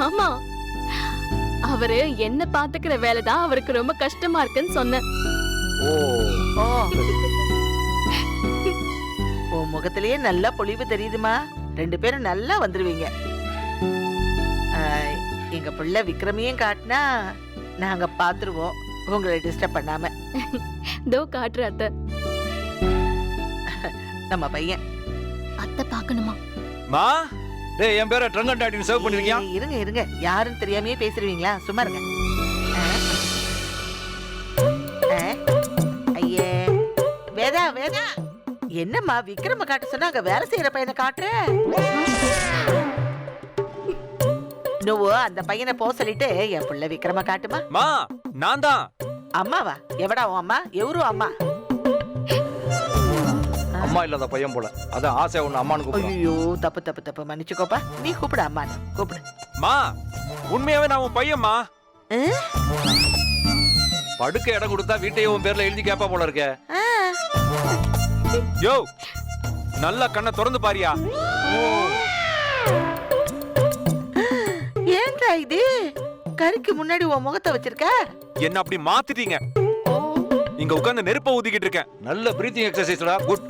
ஆமா, அவரு என்ன பாத்துக்கிற வேலைதான் அவருக்கு ரொம்ப கஷ்டமா இருக்குன்னு சொன்னேன். ஓ ஓ உன் முகத்திலேயே நல்லா பொலிவு தெரியுதுமா. 2 பேரும் நல்லா வந்துருவீங்க. எங்க பிள்ளை விக்ரமையும் காட்டினா நாங்க பாத்துருவோம், உங்களை டிஸ்டர்ப் பண்ணாம. தோ காட்டுற அத்தை. நம்ம பையன். அத்தை பாக்கணுமா? மா டேய் என் பேரை ட்ரங்கன் டாடின்னு சேவ் பண்ணிருக்கியா? இருங்க இருங்க, யாருன்னு தெரியாமயே பேசுறீங்களா? சும்மா இருங்க. ஐயே வேதா வேதா, என்னம்மா விக்ரம காட்ட சொன்னா அங்க வேலை செய்யற பையனை காட்டுற? நோவோ அந்த பையனை போ சொல்லிட்டு என் புள்ள விக்ரம காட்டுமா. மா நான் தான். அம்மாவா? எவடா உன் அம்மா? எவரு அம்மா? அம்மா இல்லாத பையன் போல, அதான் ஆசை ஒண்ணு அம்மானு கூப்பிடுறேன். ஐயோ தப்பு தப்பு தப்பு, மன்னிச்சுக்கோப்பா. நீ கூப்பிடு அம்மான்னு கூப்பிடு. மா உண்மையாவே நான் உன் பையன்மா. படுக்க இடம் கொடுத்தா வீட்டையே உன் பேர்ல எழுதி கேப்பா போல இருக்க. யோ நல்லா கண்ணை திறந்து பாரியா. ஏன்டா இது கறிக்கு முன்னாடி உன் முகத்தை வச்சிருக்க? என்ன அப்படி மாத்திட்டீங்க. இங்க உட்கார்ந்து நெருப்ப ஊதிக்கிட்டு இருக்கேன். நல்ல பிரீத்திங் எக்ஸசைஸ்டா. குட்.